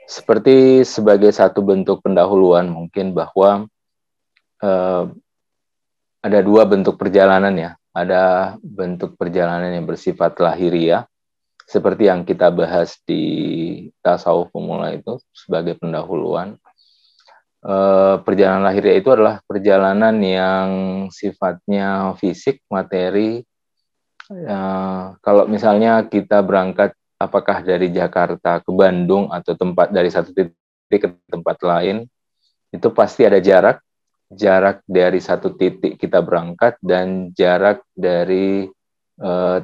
Seperti sebagai satu bentuk pendahuluan mungkin bahwa eh, ada dua bentuk perjalanan ya. Ada bentuk perjalanan yang bersifat lahiriah, seperti yang kita bahas di tasawuf pemula itu sebagai pendahuluan. Perjalanan lahiriah itu adalah perjalanan yang sifatnya fisik, materi. Kalau misalnya kita berangkat, apakah dari Jakarta ke Bandung atau dari satu titik ke tempat lain, itu pasti ada jarak dari satu titik kita berangkat dan jarak dari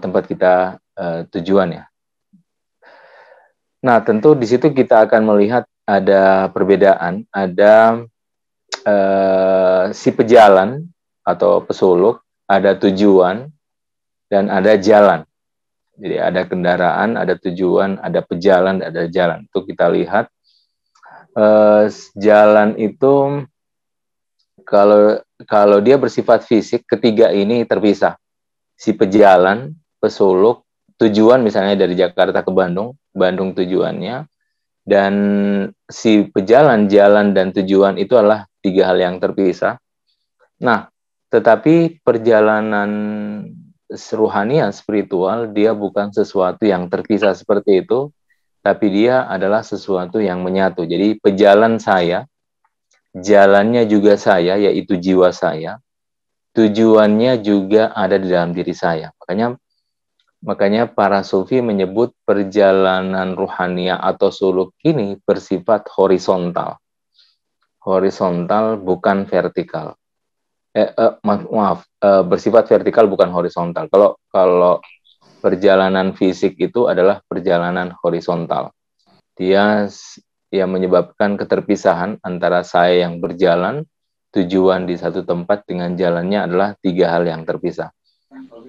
tempat kita tujuan ya. Nah, tentu di situ kita akan melihat ada perbedaan, ada si pejalan atau pesuluk, ada tujuan, dan ada jalan. Jadi ada kendaraan, ada tujuan, ada pejalan, ada jalan. Itu kita lihat jalan itu kalau dia bersifat fisik, ketiga ini terpisah. Si pejalan, pesuluk, tujuan misalnya dari Jakarta ke Bandung, Bandung tujuannya, dan si pejalan, jalan, dan tujuan itu adalah tiga hal yang terpisah. Nah, tetapi perjalanan rohaniah spiritual, dia bukan sesuatu yang terpisah seperti itu, tapi dia adalah sesuatu yang menyatu. Jadi pejalan saya, jalannya juga saya, yaitu jiwa saya, tujuannya juga ada di dalam diri saya. Makanya para sufi menyebut perjalanan ruhaniah atau suluk ini bersifat horizontal. Horizontal bukan vertikal. Bersifat vertikal bukan horizontal. Kalau perjalanan fisik itu adalah perjalanan horizontal. Dia yang menyebabkan keterpisahan antara saya yang berjalan, tujuan di satu tempat dengan jalannya adalah tiga hal yang terpisah.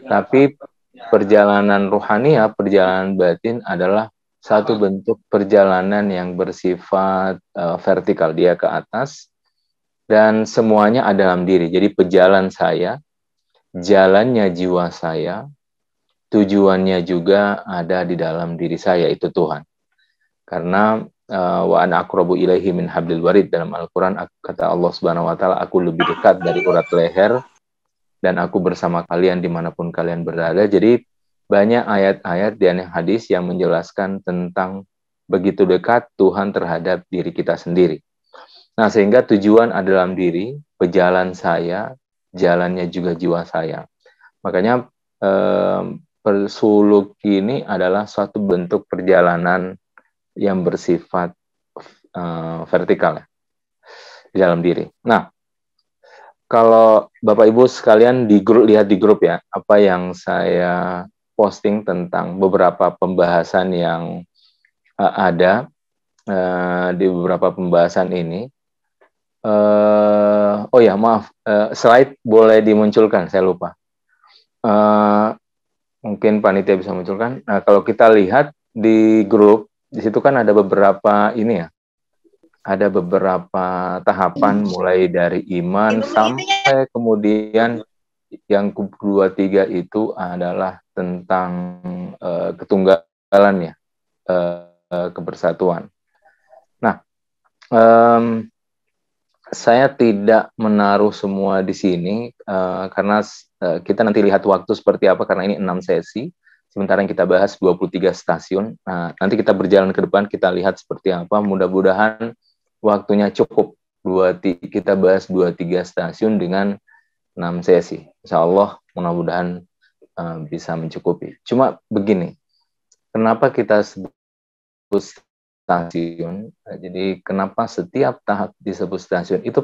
Tapi perjalanan ruhaniah, perjalanan batin adalah satu bentuk perjalanan yang bersifat vertikal, dia ke atas, dan semuanya ada dalam diri. Jadi pejalan saya, jalannya jiwa saya, tujuannya juga ada di dalam diri saya, itu Tuhan. Karena wa ana aqrabu ilaihi min hablil warid, dalam Al-Qur'an kata Allah Subhanahu wa taala, aku lebih dekat dari urat leher dan aku bersama kalian dimanapun kalian berada. Jadi banyak ayat-ayat dan hadis yang menjelaskan tentang begitu dekat Tuhan terhadap diri kita sendiri. Nah, sehingga tujuan ada dalam diri, pejalan saya, jalannya juga jiwa saya. Makanya persuluk ini adalah suatu bentuk perjalanan yang bersifat vertikal di dalam diri. Nah, kalau Bapak Ibu sekalian lihat di grup ya, apa yang saya posting tentang beberapa pembahasan yang ada di beberapa pembahasan ini. Oh ya, maaf, slide boleh dimunculkan, saya lupa. Mungkin panitia bisa munculkan. Nah, kalau kita lihat di grup, di situ kan ada beberapa ini ya, ada beberapa tahapan mulai dari iman sampai kemudian yang kedua tiga itu adalah tentang ketunggalan ya, kebersatuan. Nah, saya tidak menaruh semua di sini karena kita nanti lihat waktu seperti apa, karena ini 6 sesi. Sementara yang kita bahas 23 stasiun. Nah, nanti kita berjalan ke depan, kita lihat seperti apa. Mudah-mudahan waktunya cukup. Kita bahas 23 stasiun dengan 6 sesi. Insya Allah mudah-mudahan bisa mencukupi. Cuma begini, kenapa kita sebut stasiun? Jadi kenapa setiap tahap disebut stasiun? Itu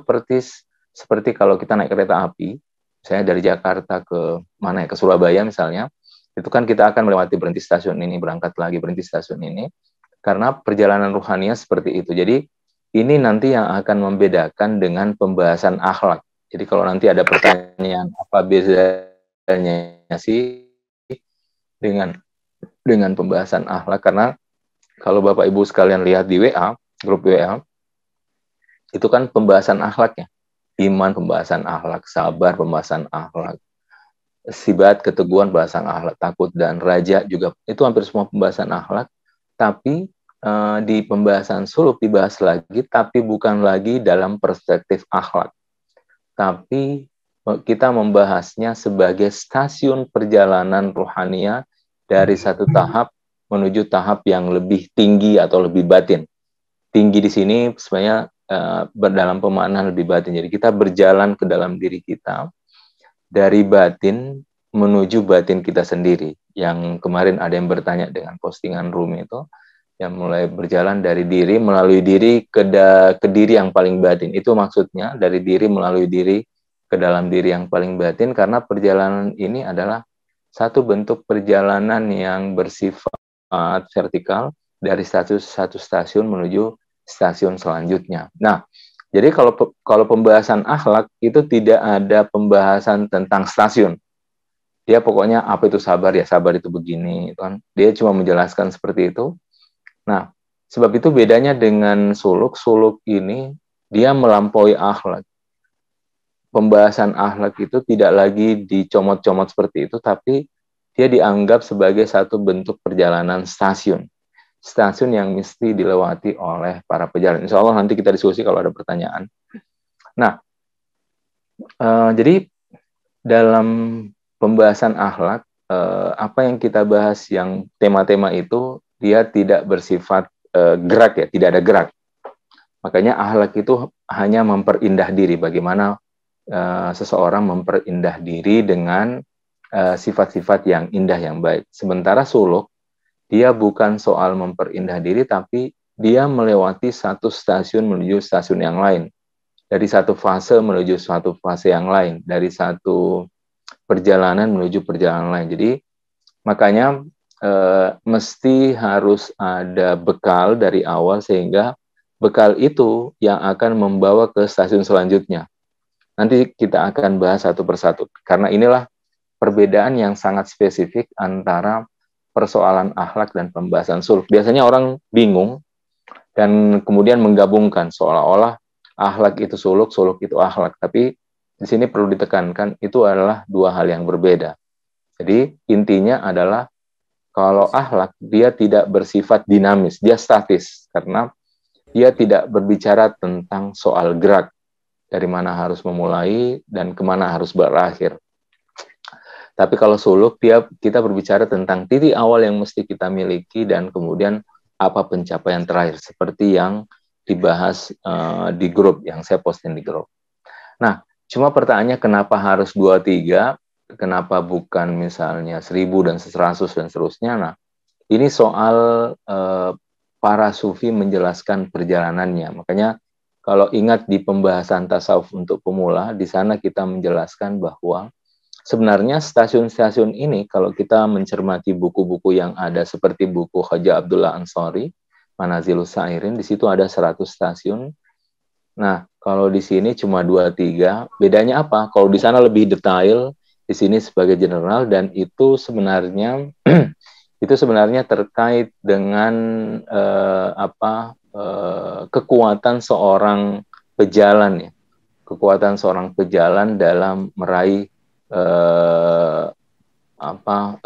seperti kalau kita naik kereta api, misalnya dari Jakarta ke mana ya, ke Surabaya misalnya, itu kan kita akan melewati berhenti stasiun ini, berangkat lagi berhenti stasiun ini, karena perjalanan ruhaniah seperti itu. Jadi ini nanti yang akan membedakan dengan pembahasan akhlak. Jadi kalau nanti ada pertanyaan apa bedanya sih dengan pembahasan akhlak, karena kalau Bapak Ibu sekalian lihat di WA, grup WA, itu kan pembahasan akhlaknya. Iman, pembahasan akhlak, sabar, pembahasan akhlak, sibat, keteguhan, pembahasan akhlak, takut, dan raja juga. Itu hampir semua pembahasan akhlak. Tapi di pembahasan suluk dibahas lagi, tapi bukan lagi dalam perspektif akhlak, tapi kita membahasnya sebagai stasiun perjalanan ruhania dari satu tahap menuju tahap yang lebih tinggi atau lebih batin. Tinggi di sini sebenarnya dalam pemaknaan lebih batin. Jadi kita berjalan ke dalam diri kita dari batin menuju batin kita sendiri. Yang kemarin ada yang bertanya dengan postingan Rumi itu, yang mulai berjalan dari diri melalui diri ke diri yang paling batin. Itu maksudnya dari diri melalui diri ke dalam diri yang paling batin, karena perjalanan ini adalah satu bentuk perjalanan yang bersifat vertikal dari satu stasiun menuju stasiun selanjutnya. Nah, jadi kalau pembahasan akhlak itu tidak ada pembahasan tentang stasiun. Dia pokoknya apa itu sabar, ya sabar itu begini, kan. Dia cuma menjelaskan seperti itu. Nah, sebab itu bedanya dengan suluk. Suluk ini dia melampaui akhlak. Pembahasan akhlak itu tidak lagi dicomot-comot seperti itu, tapi dia dianggap sebagai satu bentuk perjalanan stasiun. Stasiun yang mesti dilewati oleh para pejalan. Insya Allah nanti kita diskusi kalau ada pertanyaan. Nah, jadi dalam pembahasan akhlak, apa yang kita bahas yang tema-tema itu, dia tidak bersifat gerak, ya, tidak ada gerak. Makanya akhlak itu hanya memperindah diri. Bagaimana seseorang memperindah diri dengan sifat-sifat yang indah, yang baik. Sementara suluk, dia bukan soal memperindah diri, tapi dia melewati satu stasiun menuju stasiun yang lain. Dari satu fase menuju suatu fase yang lain. Dari satu perjalanan menuju perjalanan lain. Jadi makanya mesti harus ada bekal dari awal, sehingga bekal itu yang akan membawa ke stasiun selanjutnya. Nanti kita akan bahas satu persatu, karena inilah perbedaan yang sangat spesifik antara persoalan akhlak dan pembahasan suluk. Biasanya orang bingung dan kemudian menggabungkan seolah-olah akhlak itu suluk, suluk itu akhlak. Tapi di sini perlu ditekankan, itu adalah dua hal yang berbeda. Jadi intinya adalah kalau akhlak, dia tidak bersifat dinamis, dia statis, karena dia tidak berbicara tentang soal gerak, dari mana harus memulai dan kemana harus berakhir. Tapi kalau suluk, kita berbicara tentang titik awal yang mesti kita miliki dan kemudian apa pencapaian terakhir, seperti yang dibahas di grup, yang saya posting di grup. Nah, cuma pertanyaannya kenapa harus 2-3, kenapa bukan misalnya 1000 dan 100 dan seterusnya. Nah, ini soal para sufi menjelaskan perjalanannya. Makanya kalau ingat di pembahasan tasawuf untuk pemula, di sana kita menjelaskan bahwa sebenarnya stasiun-stasiun ini, kalau kita mencermati buku-buku yang ada, seperti buku Khaja Abdullah Ansori, Manazilus Sa'irin, di situ ada 100 stasiun. Nah, kalau di sini cuma 2-3, bedanya apa? Kalau di sana lebih detail, di sini sebagai general, dan itu sebenarnya terkait dengan kekuatan seorang pejalan, ya. Kekuatan seorang pejalan dalam meraih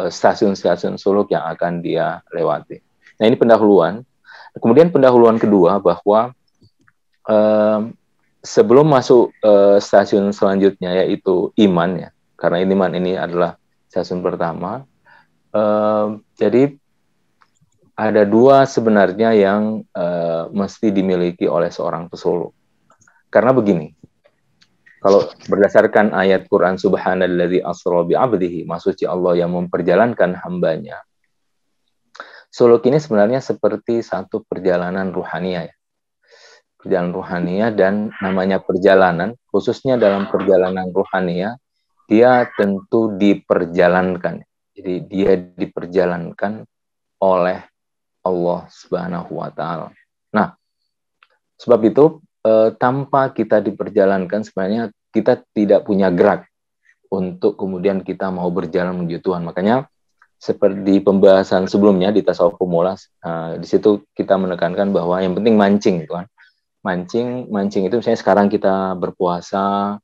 stasiun-stasiun suluk yang akan dia lewati. Nah, ini pendahuluan. Kemudian pendahuluan kedua, bahwa sebelum masuk stasiun selanjutnya, yaitu iman, ya, karena iman ini adalah stasiun pertama. Jadi ada dua sebenarnya yang mesti dimiliki oleh seorang pesuluk. Karena begini, kalau berdasarkan ayat Quran, Subhanalladzi asra bi'abdihi, Maha Suci Allah yang memperjalankan hambanya. Suluk ini sebenarnya seperti satu perjalanan ruhania, ya. Perjalanan ruhania, dan namanya perjalanan, khususnya dalam perjalanan ruhania, dia tentu diperjalankan. Jadi dia diperjalankan oleh Allah Subhanahu wa Ta'ala. Nah, sebab itu tanpa kita diperjalankan, sebenarnya kita tidak punya gerak untuk kemudian kita mau berjalan menuju Tuhan. Makanya seperti pembahasan sebelumnya di tasawuf pemula, di situ kita menekankan bahwa yang penting mancing, Tuhan. Mancing itu misalnya sekarang kita berpuasa,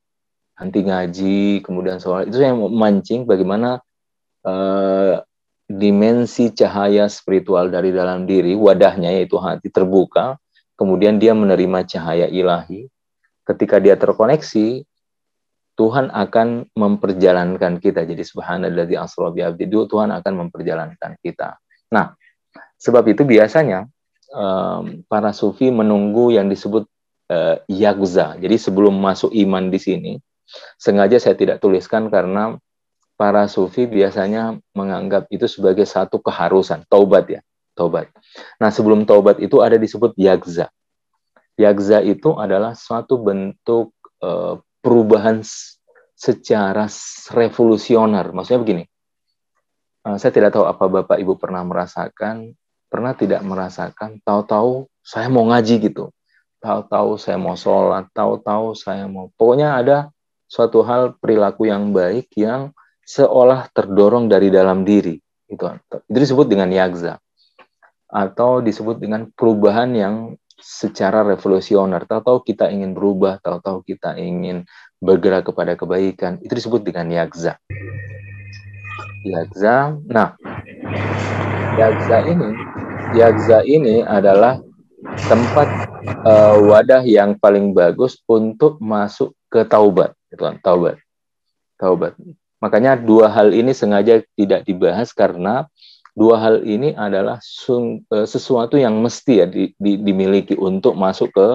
nanti ngaji, kemudian sholat, itu yang mancing bagaimana dimensi cahaya spiritual dari dalam diri, wadahnya yaitu hati terbuka, kemudian dia menerima cahaya ilahi. Ketika dia terkoneksi, Tuhan akan memperjalankan kita. Jadi subhanalladzi asra bi abdi, Tuhan akan memperjalankan kita. Nah, sebab itu biasanya para sufi menunggu yang disebut yagza. Jadi sebelum masuk iman di sini, sengaja saya tidak tuliskan karena para sufi biasanya menganggap itu sebagai satu keharusan, taubat ya, taubat. Nah, sebelum taubat itu ada disebut yagza. Yagza itu adalah suatu bentuk perubahan secara revolusioner. Maksudnya begini, saya tidak tahu apa Bapak Ibu pernah tidak merasakan, tahu-tahu saya mau ngaji gitu, tahu-tahu saya mau sholat, tahu-tahu saya mau, pokoknya ada suatu hal perilaku yang baik yang seolah terdorong dari dalam diri. Itu disebut dengan yagza. Atau disebut dengan perubahan yang secara revolusioner. Tahu-tahu kita ingin berubah, tahu-tahu kita ingin bergerak kepada kebaikan. Itu disebut dengan yagza. Yagza. Nah, yagza ini adalah tempat wadah yang paling bagus untuk masuk ke taubat. Itu kan, taubat. Makanya dua hal ini sengaja tidak dibahas karena dua hal ini adalah sesuatu yang mesti ya dimiliki untuk masuk ke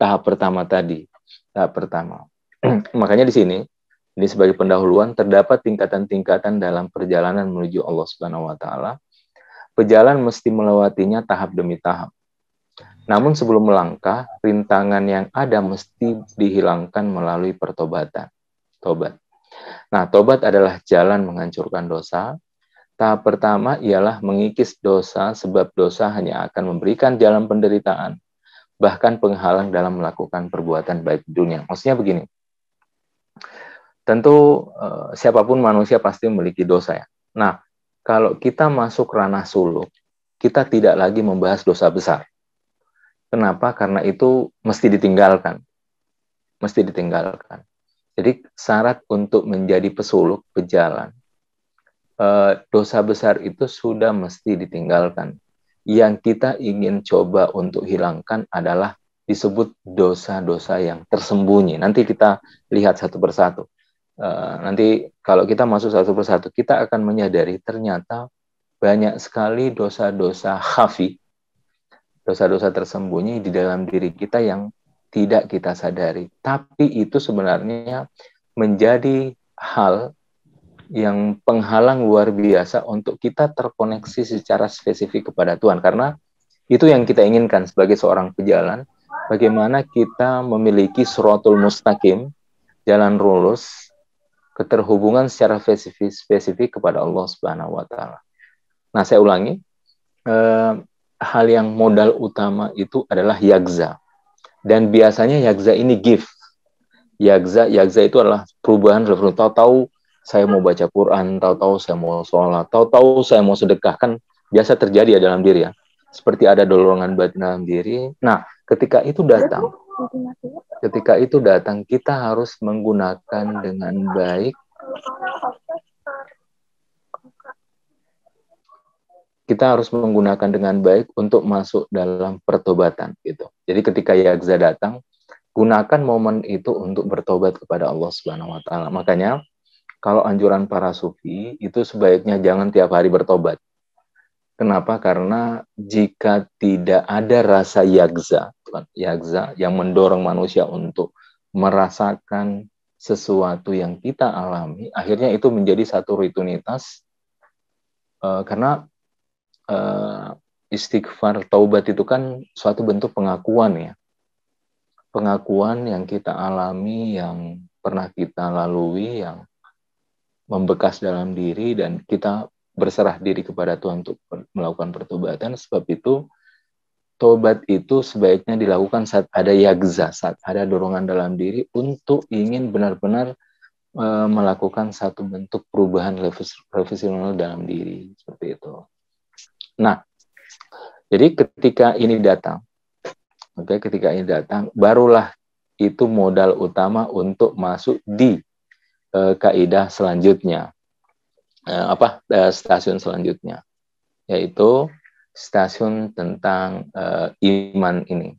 tahap pertama tadi. Tahap pertama. Makanya di sini, ini sebagai pendahuluan, terdapat tingkatan-tingkatan dalam perjalanan menuju Allah Subhanahu wa taala. Pejalan mesti melewatinya tahap demi tahap. Namun sebelum melangkah, rintangan yang ada mesti dihilangkan melalui pertobatan. Tobat. Nah, tobat adalah jalan menghancurkan dosa. Tahap pertama ialah mengikis dosa, sebab dosa hanya akan memberikan jalan penderitaan, bahkan penghalang dalam melakukan perbuatan baik di dunia. Maksudnya begini, tentu siapapun manusia pasti memiliki dosa ya. Nah, kalau kita masuk ranah suluk, kita tidak lagi membahas dosa besar. Kenapa? Karena itu mesti ditinggalkan. Mesti ditinggalkan. Jadi syarat untuk menjadi pesuluk, pejalan, dosa besar itu sudah mesti ditinggalkan. Yang kita ingin coba untuk hilangkan adalah disebut dosa-dosa yang tersembunyi. Nanti kita lihat satu persatu. Nanti kalau kita masuk satu persatu, kita akan menyadari ternyata banyak sekali dosa-dosa khafi, dosa-dosa tersembunyi di dalam diri kita yang tidak kita sadari. Tapi itu sebenarnya menjadi hal yang penghalang luar biasa untuk kita terkoneksi secara spesifik kepada Tuhan. Karena itu yang kita inginkan sebagai seorang pejalan. Bagaimana kita memiliki siratul mustaqim, jalan lurus, keterhubungan secara spesifik kepada Allah Subhanahu wa taala. Nah, saya ulangi, hal yang modal utama itu adalah yagza. Dan biasanya yagza ini gift. Yagza itu adalah perubahan revolusi. Tahu-tahu saya mau baca Quran, tahu-tahu saya mau sholat, tahu-tahu saya mau sedekah. Kan biasa terjadi ya dalam diri ya. Seperti ada dorongan batin dalam diri. Nah, ketika itu datang, kita harus menggunakan dengan baik. Kita harus menggunakan dengan baik untuk masuk dalam pertobatan gitu. Jadi ketika yagza datang, gunakan momen itu untuk bertobat kepada Allah Subhanahu wa taala. Makanya kalau anjuran para sufi itu sebaiknya jangan tiap hari bertobat. Kenapa? Karena jika tidak ada rasa yagza yang mendorong manusia untuk merasakan sesuatu yang kita alami, akhirnya itu menjadi satu rutinitas. Karena istighfar, taubat itu kan suatu bentuk pengakuan ya. Pengakuan yang kita alami, yang pernah kita lalui, yang membekas dalam diri, dan kita berserah diri kepada Tuhan untuk melakukan pertobatan. Sebab itu, taubat itu sebaiknya dilakukan saat ada yagza, saat ada dorongan dalam diri untuk ingin benar-benar melakukan satu bentuk perubahan revisional dalam diri. Seperti itu. Nah, jadi ketika ini datang, barulah itu modal utama untuk masuk di kaidah selanjutnya. stasiun selanjutnya, yaitu stasiun tentang iman ini.